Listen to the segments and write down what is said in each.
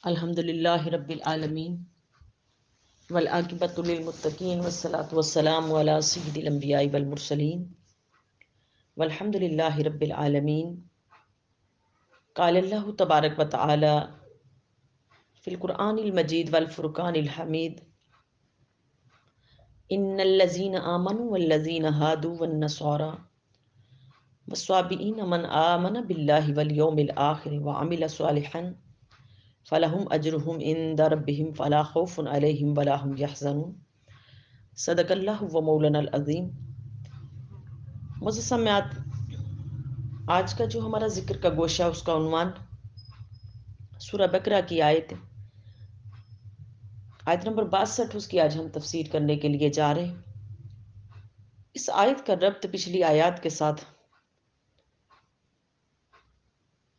الحمد للہ رب العالمین والعاقبۃ للمتقین والصلاۃ والسلام علی سید الانبیاء والمرسلین والحمد للہ رب العالمین۔ قال اللہ تبارک و تعالی فی القرآن المجید والفرقان الحمید ان الذین آمنوا والذین ہادوا والنصارى والصابئین من آمن باللہ والیوم الآخر وعمل صالحا فلہم اجرہم عند ربہم فلا خوف علیہم ولا ہم یحزنون۔ صدق اللہ و مولانا العظیم۔ معزز سامعات، آج کا جو ہمارا ذکر کا گوشہ اس کا عنوان سورہ بقرہ کی آیت نمبر 62، اس کی آج ہم تفسیر کرنے کے لیے جا رہے ہیں۔ اس آیت کا ربط پچھلی آیات کے ساتھ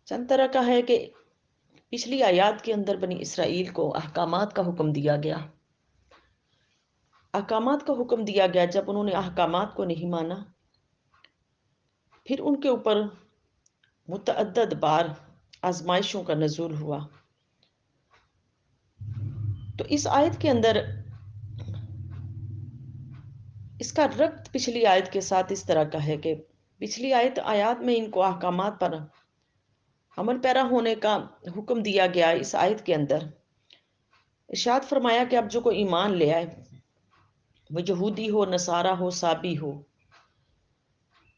چند طرح کا ہے کہ پچھلی آیات کے اندر بنی اسرائیل کو احکامات کا حکم دیا گیا۔ احکامات کا حکم دیا گیا، جب انہوں نے احکامات کو نہیں مانا پھر ان کے اوپر متعدد بار آزمائشوں کا نزول ہوا۔ تو اس آیت کے اندر اس کا ربط پچھلی آیت کے ساتھ اس طرح کا ہے کہ پچھلی آیات میں ان کو احکامات پر عمل پیرا ہونے کا حکم دیا گیا۔ اس آیت کے اندر ارشاد فرمایا کہ اب جو کوئی ایمان لے آئے، وہ یہودی ہو، نصارہ ہو، صابی ہو،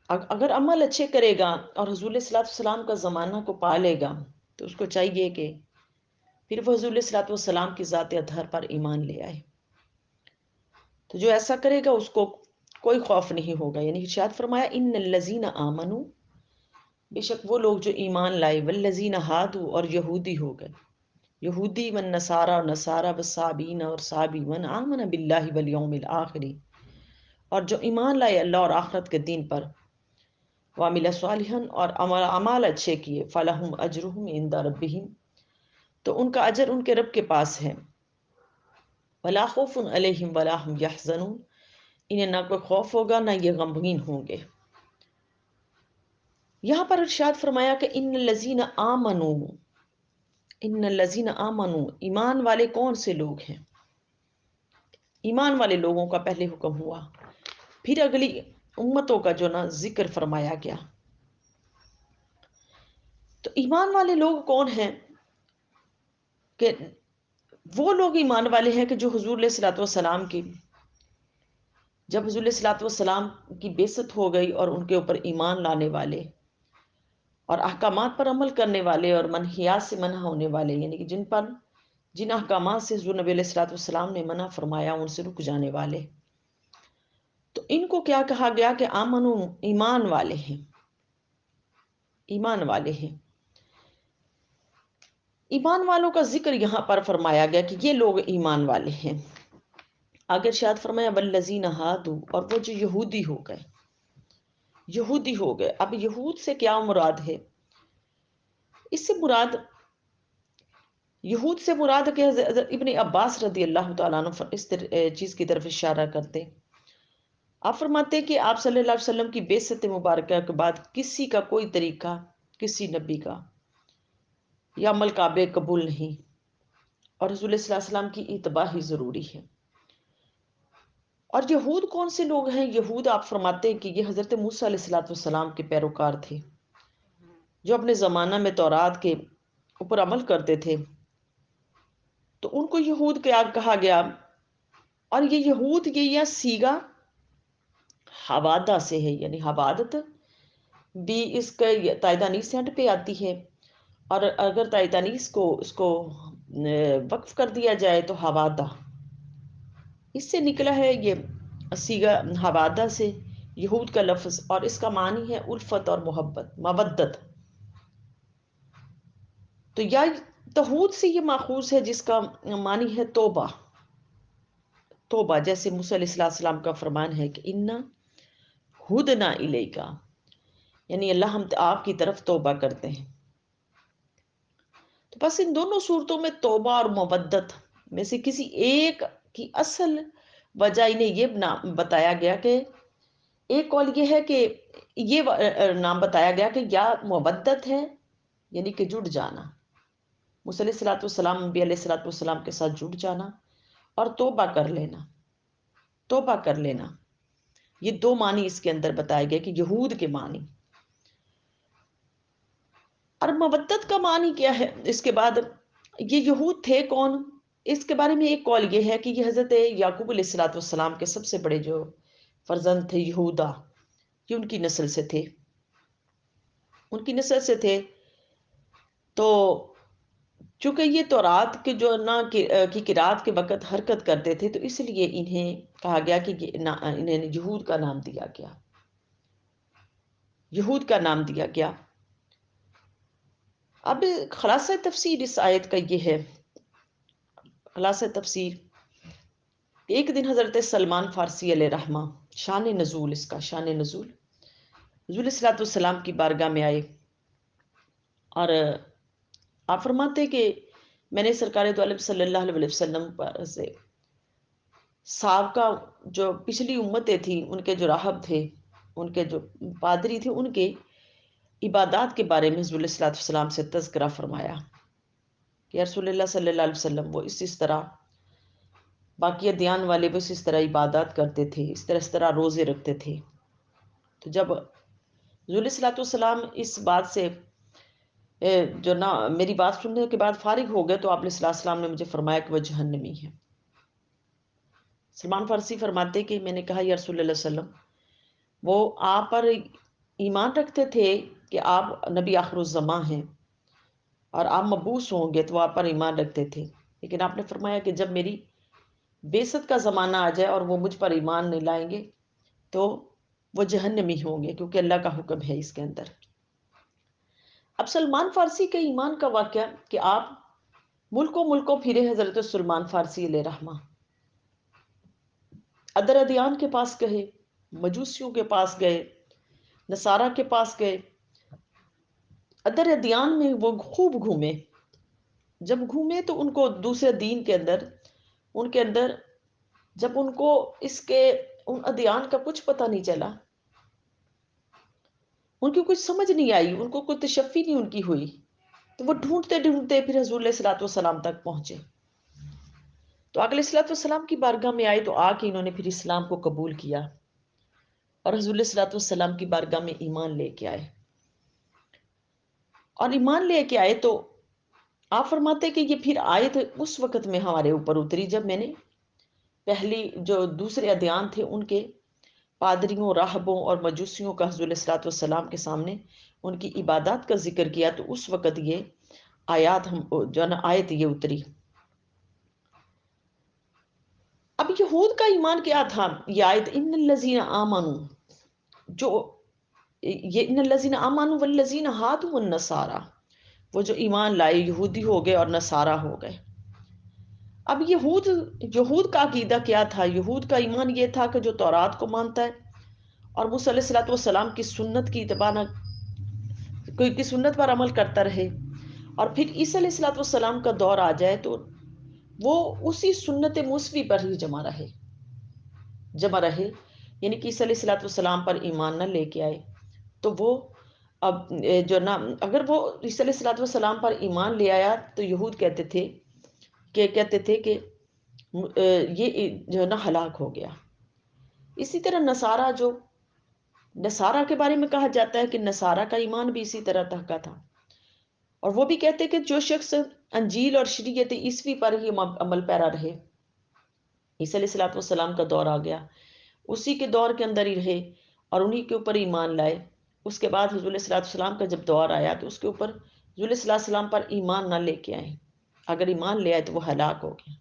اگر عمل اچھے کرے گا اور حضور صلی اللہ علیہ وسلم کا زمانہ کو پا لے گا تو اس کو چاہیے کہ پھر وہ حضور صلی اللہ علیہ وسلم کی ذات اطہر پر ایمان لے آئے۔ تو جو ایسا کرے گا اس کو کوئی خوف نہیں ہوگا۔ یعنی ارشاد فرمایا ان الذین آمنوا، بے شک وہ لوگ جو ایمان لائے، والذین ہادوا اور یہودی ہو گئے، یہودی والنصارى اور نصارہ، والصابین اور صابی، من آمن باللہ والیوم الآخر اور جو ایمان لائے اللہ اور آخرت کے دین پر، وعمل صالحا اور اعمال اچھے کیے، فلہم اجرہم عند ربہم تو ان کا اجر ان کے رب کے پاس ہے، ولا خوف علیہم ولا ہم یحزنون انہیں نہ کوئی خوف ہوگا نہ یہ غمگین ہوں گے۔ یہاں پر ارشاد فرمایا کہ ان الذین آمنوا، ان الذین آمنوا، ایمان والے کون سے لوگ ہیں؟ ایمان والے لوگوں کا پہلے حکم ہوا، پھر اگلی امتوں کا جو نا ذکر فرمایا گیا۔ تو ایمان والے لوگ کون ہیں؟ کہ وہ لوگ ایمان والے ہیں کہ جو حضور علیہ الصلوۃ والسلام کی، جب حضور علیہ الصلوۃ والسلام کی بعثت ہو گئی اور ان کے اوپر ایمان لانے والے اور احکامات پر عمل کرنے والے اور منہیات سے منع ہونے والے، یعنی کہ جن احکامات سے حضور نبی علیہ الصلوۃ والسلام نے منع فرمایا ان سے رک جانے والے، تو ان کو کیا کہا گیا کہ آمنو، ایمان والے ہیں، ایمان والے ہیں۔ ایمان والوں کا ذکر یہاں پر فرمایا گیا کہ یہ لوگ ایمان والے ہیں۔ آگے ارشاد فرمایا والذین ہادوا اور وہ جو یہودی ہو گئے، یہودی ہو گئے۔ اب یہود سے کیا مراد ہے؟ اس سے مراد، یہود سے مراد کہ ابن عباس رضی اللہ تعالیٰ عنہ اس چیز کی طرف اشارہ کرتے، آپ فرماتے کہ آپ صلی اللہ علیہ وسلم کی بعثت مبارکہ کے بعد کسی کا کوئی طریقہ، کسی نبی کا یا عمل قابل قبول نہیں، اور رسول صلی اللہ علیہ وسلم کی اتباع ہی ضروری ہے۔ اور یہود کون سے لوگ ہیں؟ یہود آپ فرماتے ہیں کہ یہ حضرت موسیٰ علیہ السلام کے پیروکار تھے، جو اپنے زمانہ میں تورات کے اوپر عمل کرتے تھے، تو ان کو یہود کیا کہا گیا۔ اور یہ یہود یہ سیگا حوادہ سے ہے، یعنی حوادت بھی اس کا تائیدانیس سے ہٹ پہ آتی ہے، اور اگر تائیدانیس کو اس کو وقف کر دیا جائے تو حوادہ، اس سے نکلا ہے یہ سیگا حوادہ سے یہود کا لفظ، اور اس کا معنی ہے الفت اور محبت، مودت۔ تو یا تہود سے یہ ماخوذ ہے جس کا معنی ہے توبہ، توبہ، جیسے موسیٰ علیہ السلام کا فرمان ہے کہ انا ہدنا الیکا، یعنی اللہ ہم آپ کی طرف توبہ کرتے ہیں۔ تو بس ان دونوں صورتوں میں توبہ اور مودت میں سے کسی ایک کی اصل وجہ انہیں یہ بتایا گیا کہ ایک قول یہ ہے کہ یہ نام بتایا گیا کہ یا مودت ہے، یعنی کہ جڑ جانا، موسیٰ علیہ الصلوۃ والسلام، انبیاء علیہ الصلوۃ والسلام کے ساتھ جڑ جانا اور توبہ کر لینا، توبہ کر لینا، یہ دو معنی اس کے اندر بتائے گئے کہ یہود کے معنی۔ اور مودت کا معنی کیا ہے؟ اس کے بعد یہ یہود تھے کون؟ اس کے بارے میں ایک قول یہ ہے کہ یہ حضرت یعقوب علیہ الصلوۃ والسلام کے سب سے بڑے جو فرزند تھے یہودا، یہ ان کی نسل سے تھے، ان کی نسل سے تھے۔ تو چونکہ یہ تورات کے جو نا کی قرات کے وقت حرکت کرتے تھے، تو اس لیے انہیں کہا گیا کہ انہیں یہود کا نام دیا گیا، یہود کا نام دیا گیا۔ اب خلاصہ تفسیر اس آیت کا یہ ہے، خلاصہ تفسیر، ایک دن حضرت سلمان فارسی علیہ رحمہ، شان نزول اس کا، شان نزول، حضور صلی اللہ علیہ وسلم کی بارگاہ میں آئے اور آپ فرماتے کہ میں نے سرکار دو عالم صلی اللہ علیہ وسلم پر سے سابقہ جو پچھلی امتیں تھیں، ان کے جو راہب تھے، ان کے جو پادری تھے، ان کے عبادات کے بارے میں حضور صلی اللہ علیہ وسلم سے تذکرہ فرمایا کہ رسول اللہ صلی اللہ علیہ وسلم وہ اس طرح باقی ادیان والے وہ اس طرح عبادات کرتے تھے، اس طرح روزے رکھتے تھے۔ تو جب حضور صلی اللہ علیہ وسلم اس بات سے جو نا میری بات سننے کے بعد فارغ ہو گئے، تو آپ علیہ السلام نے مجھے فرمایا کہ وہ جہنمی ہے۔ سلمان فارسی فرماتے کہ میں نے کہا یا رسول اللہ صلی اللہ علیہ وسلم، وہ آپ پر ایمان رکھتے تھے کہ آپ نبی آخر الزماں ہیں اور آپ مبعوث ہوں گے، تو وہ آپ پر ایمان رکھتے تھے، لیکن آپ نے فرمایا کہ جب میری بعثت کا زمانہ آ جائے اور وہ مجھ پر ایمان نہیں لائیں گے تو وہ جہنمی ہوں گے، کیونکہ اللہ کا حکم ہے اس کے اندر۔ اب سلمان فارسی کے ایمان کا واقعہ کہ آپ ملکوں پھرے، حضرت سلمان فارسی علیہ رحمہ ادر ادیان کے پاس گئے، مجوسیوں کے پاس گئے، نصارہ کے پاس گئے، ادر ادیان میں وہ خوب گھومے۔ جب گھومے تو ان کو دوسرے دین کے اندر، ان کے اندر جب ان کو اس کے ان ادیان کا کچھ پتہ نہیں چلا، ان کی کچھ سمجھ نہیں آئی، ان کو کوئی تشفی نہیں ان کی ہوئی، تو وہ ڈھونڈتے ڈھونڈتے پھر حضور علیہ الصلوۃ والسلام تک پہنچے۔ تو آقا علیہ الصلوۃ والسلام کی بارگاہ میں آئے، تو آ کے انہوں نے پھر اسلام کو قبول کیا اور حضور علیہ الصلوۃ والسلام کی بارگاہ میں ایمان لے کے آئے۔ اور ایمان لے کے آئے تو آپ فرماتے کہ یہ پھر آیت اس وقت میں ہمارے اوپر اتری جب میں نے پہلی جو دوسرے ادیان تھے ان کے پادریوں، راہبوں اور مجوسیوں کا حضور علیہ الصلوۃ والسلام کے سامنے ان کی عبادات کا ذکر کیا، تو اس وقت یہ آیات جو نا آیت یہ اتری۔ اب یہود کا ایمان کیا تھا؟ یہ آیت ان الذین آمنوا، جو یہ ان الذین آمنوا والذین ہادوا والنصارى، وہ جو ایمان لائے یہودی ہو گئے اور نصارہ ہو گئے۔ اب یہود کا عقیدہ کیا تھا؟ یہود کا ایمان یہ تھا کہ جو تورات کو مانتا ہے اور موسیٰ علیہ الصلوۃ والسلام کی سنت کی اتباع کوئی کی سنت پر عمل کرتا رہے، اور پھر عیسیٰ علیہ الصلوۃ والسلام کا دور آ جائے تو وہ اسی سنت موسوی پر ہی جمع رہے، یعنی کہ عیسیٰ علیہ الصلوۃ والسلام پر ایمان نہ لے کے آئے تو وہ اب جو نا اگر وہ عیسیٰ علیہ الصلوۃ والسلام پر ایمان لے آیا تو یہود کہتے تھے کہ یہ جو ہے نا ہلاک ہو گیا۔ اسی طرح نصارہ کے بارے میں کہا جاتا ہے کہ نصارہ کا ایمان بھی اسی طرح کا تھا، اور وہ بھی کہتے کہ جو شخص انجیل اور شریعت عیسوی پر ہی عمل پیرا رہے، عیسیٰ علیہ الصلوۃ والسلام کا دور آ گیا، اسی کے دور کے اندر ہی رہے اور انہی کے اوپر ایمان لائے، اس کے بعد حضور علیہ الصلوۃ والسلام کا جب دور آیا تو اس کے اوپر حضور علیہ الصلوۃ والسلام پر ایمان نہ لے کے آئے، اگر ایمان لے آئے تو وہ ہلاک ہو گیا،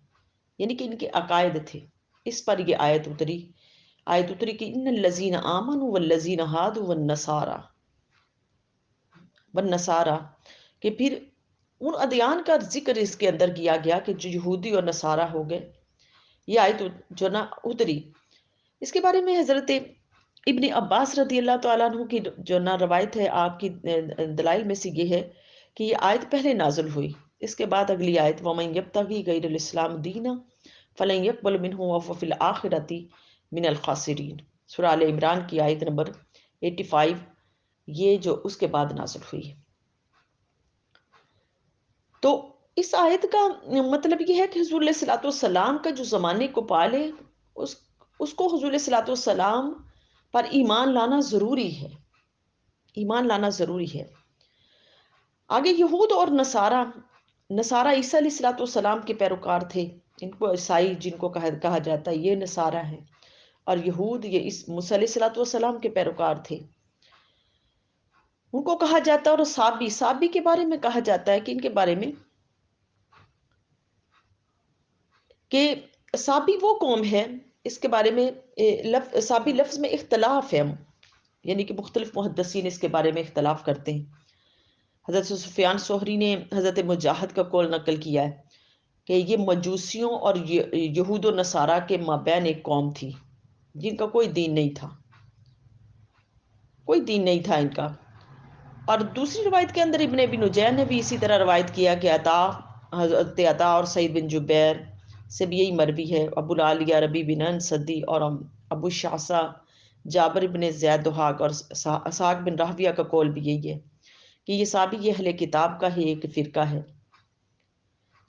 یعنی کہ ان کے عقائد تھے۔ اس پر یہ آیت اتری کہ ان الذین آمنوا والذین ہادوا والنصارى، کہ پھر ان ادیان کا ذکر اس کے اندر کیا گیا کہ جو یہودی اور نصارہ ہو گئے، یہ آیت جو نا اتری۔ اس کے بارے میں حضرت ابن عباس رضی اللہ تعالیٰ عنہ کی جو نا روایت ہے، آپ کی دلائل میں سے یہ ہے کہ یہ آیت پہلے نازل ہوئی، اس کے بعد اگلی آیت وَمَن يَبْتَغِي غَيْرَ الْإِسْلَامِ دِينًا فَلَن يُقْبَلَ مِنْهُ وَهُوَ فِي الْآخِرَةِ مِنَ الْخَاسِرِينَ، سورہ آل عمران کی آیت نمبر 85، یہ جو اس کے بعد نازل ہوئی۔ تو اس آیت کا مطلب یہ ہے کہ حضور علیہ الصلوۃ والسلام کا جو زمانے کو پالے اس اس کو حضور علیہ الصلوۃ والسلام پر ایمان لانا ضروری ہے، ایمان لانا ضروری ہے۔ آگے یہود اور نصارہ عیسیٰ علیہ الصلوۃ والسلام کے پیروکار تھے، ان کو عیسائی جن کو کہا جاتا ہے یہ نصارہ ہیں، اور یہود یہ اس موسیٰ علیہ الصلوۃ والسلام کے پیروکار تھے، ان کو کہا جاتا ہے۔ اور صابی کے بارے میں کہا جاتا ہے کہ ان کے بارے میں کہ صابی وہ قوم ہے، اس کے بارے میں صابی لفظ میں اختلاف ہے، یعنی کہ مختلف محدثین اس کے بارے میں اختلاف کرتے ہیں۔ حضرت سفیان ثوری نے حضرت مجاہد کا قول نقل کیا ہے کہ یہ مجوسیوں اور یہود و نصارہ کے مابین ایک قوم تھی جن کا کوئی دین نہیں تھا، کوئی دین نہیں تھا ان کا۔ اور دوسری روایت کے اندر ابن ابی نجیح نے بھی اسی طرح روایت کیا کہ حضرت عطا اور سعید بن جبیر سے بھی یہی مروی ہے، ابو العالیہ ربی بن انصدی اور ابو شعثہ جابر بن زید دہاق اور اسحاق بن راہویہ کا قول بھی یہی ہے کہ یہ صحابی یہ اہل کتاب کا ہی ایک فرقہ ہے،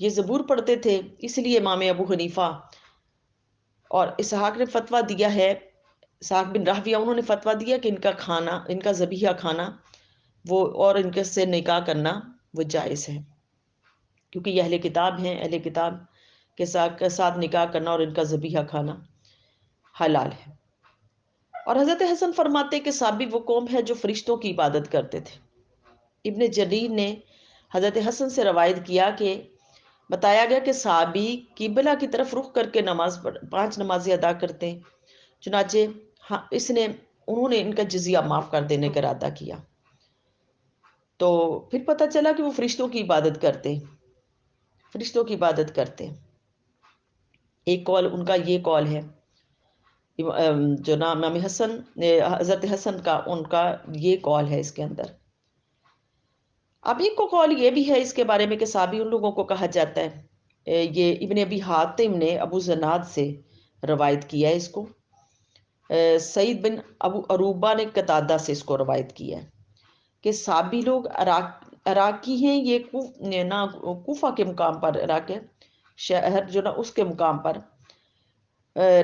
یہ زبور پڑھتے تھے، اس لیے امام ابو حنیفہ اور اسحاق نے فتویٰ دیا ہے، اسحاق بن راہویہ انہوں نے فتویٰ دیا کہ ان کا ذبیحہ کھانا وہ اور ان کے سے نکاح کرنا وہ جائز ہے، کیونکہ یہ اہل کتاب ہیں، اہل کتاب کے ساتھ نکاح کرنا اور ان کا ذبیحہ کھانا حلال ہے۔ اور حضرت حسن فرماتے کہ صابی وہ قوم ہے جو فرشتوں کی عبادت کرتے تھے۔ ابن جریر نے حضرت حسن سے روایت کیا کہ بتایا گیا کہ صحابی قبلہ کی طرف رخ کر کے 5 نمازیں ادا کرتے ہیں، چنانچہ انہوں نے ان کا جزیہ معاف کر دینے کا ارادہ کیا، تو پھر پتہ چلا کہ وہ فرشتوں کی عبادت کرتے، فرشتوں کی عبادت کرتے۔ ایک قول ان کا یہ قول ہے، جو نام امام حسن حضرت حسن کا ان کا یہ قول ہے اس کے اندر۔ اب ایک کو قول یہ بھی ہے اس کے بارے میں کہ صحابی ان لوگوں کو کہا جاتا ہے، یہ ابن ابی حاتم نے ابو زناد سے روایت کیا ہے اس کو، سعید بن ابو عروبہ نے قتادہ سے اس کو روایت کیا ہے کہ صحابی لوگ عراقی ہیں، یہ کوفہ کے مقام پر، عراق شہر جو نا اس کے مقام پر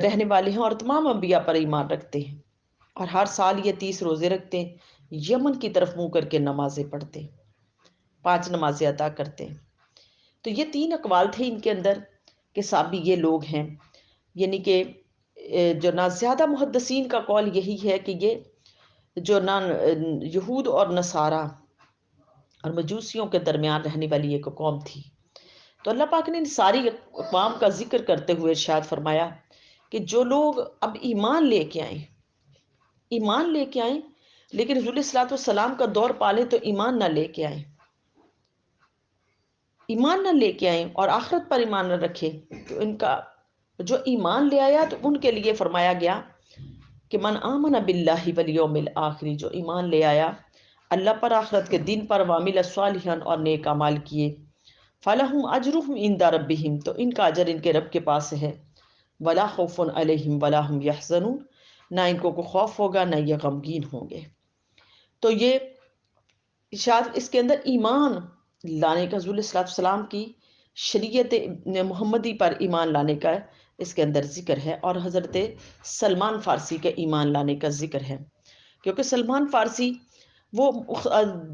رہنے والے ہیں، اور تمام انبیاء پر ایمان رکھتے ہیں، اور ہر سال یہ 30 روزے رکھتے ہیں، یمن کی طرف منہ کر کے نمازیں پڑھتے ہیں، 5 نمازیں ادا کرتے ہیں۔ تو یہ 3 اقوال تھے ان کے اندر کہ صحابی یہ لوگ ہیں، یعنی کہ جو نہ زیادہ محدثین کا قول یہی ہے کہ یہ جو نہ یہود اور نصارہ اور مجوسیوں کے درمیان رہنے والی ایک قوم تھی۔ تو اللہ پاک نے ان ساری اقوام کا ذکر کرتے ہوئے ارشاد فرمایا کہ جو لوگ اب ایمان لے کے آئیں لیکن حضور علیہ الصلوۃ والسلام کا دور پالے تو ایمان نہ لے کے آئیں اور آخرت پر ایمان نہ رکھے، تو ان کا جو ایمان لے آیا تو ان کے لیے فرمایا گیا کہ من آمن باللہ والیوم الآخر، جو ایمان لے آیا اللہ پر، آخرت کے دن پر، وعمل صالحا اور نیک اعمال کیے، فلہم اجرہم عند ربہم، تو ان کا اجر ان کے رب کے پاس ہے، ولا خوف علیہم ولا ہم یحزنون، نہ ان کو کوئی خوف ہوگا نہ یہ غمگین ہوں گے۔ تو یہ ارشاد اس کے اندر ایمان لانے کا، حضور صلی اللہ علیہ وسلم کی شریعت محمدی پر ایمان لانے کا اس کے اندر ذکر ہے، اور حضرت سلمان فارسی کے ایمان لانے کا ذکر ہے، کیونکہ سلمان فارسی وہ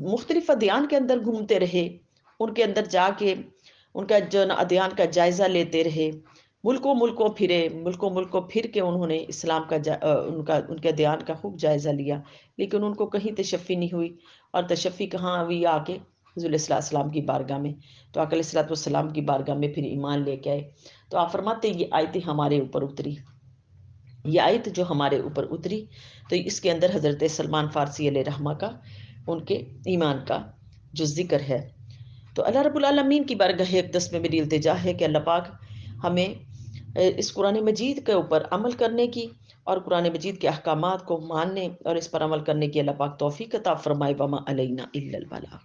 مختلف ادیان کے اندر گھومتے رہے، ان کے اندر جا کے ان کا جو ادیان کا جائزہ لیتے رہے، ملکوں پھر کے انہوں نے اسلام کا ان کے ادیان کا خوب جائزہ لیا، لیکن ان کو کہیں تشفی نہیں ہوئی، اور تشفی کہاں ہوئی؟ آ کے حضور علیہ السلام کی بارگاہ میں، تو آقا علیہ السلام کی بارگاہ میں پھر ایمان لے کے آئے۔ تو آپ فرماتے ہیں یہ آیتیں ہمارے اوپر اتری، یہ آیت جو ہمارے اوپر اتری، تو اس کے اندر حضرت سلمان فارسی علیہ رحمہ کا ان کے ایمان کا جو ذکر ہے۔ تو اللہ رب العالمین کی بارگاہ اقدس میں میری التجا ہے کہ اللہ پاک ہمیں اس قرآن مجید کے اوپر عمل کرنے کی اور قرآن مجید کے احکامات کو ماننے اور اس پر عمل کرنے کی اللہ پاک توفیق عطا فرمائے، وما علینا الا البلاغ۔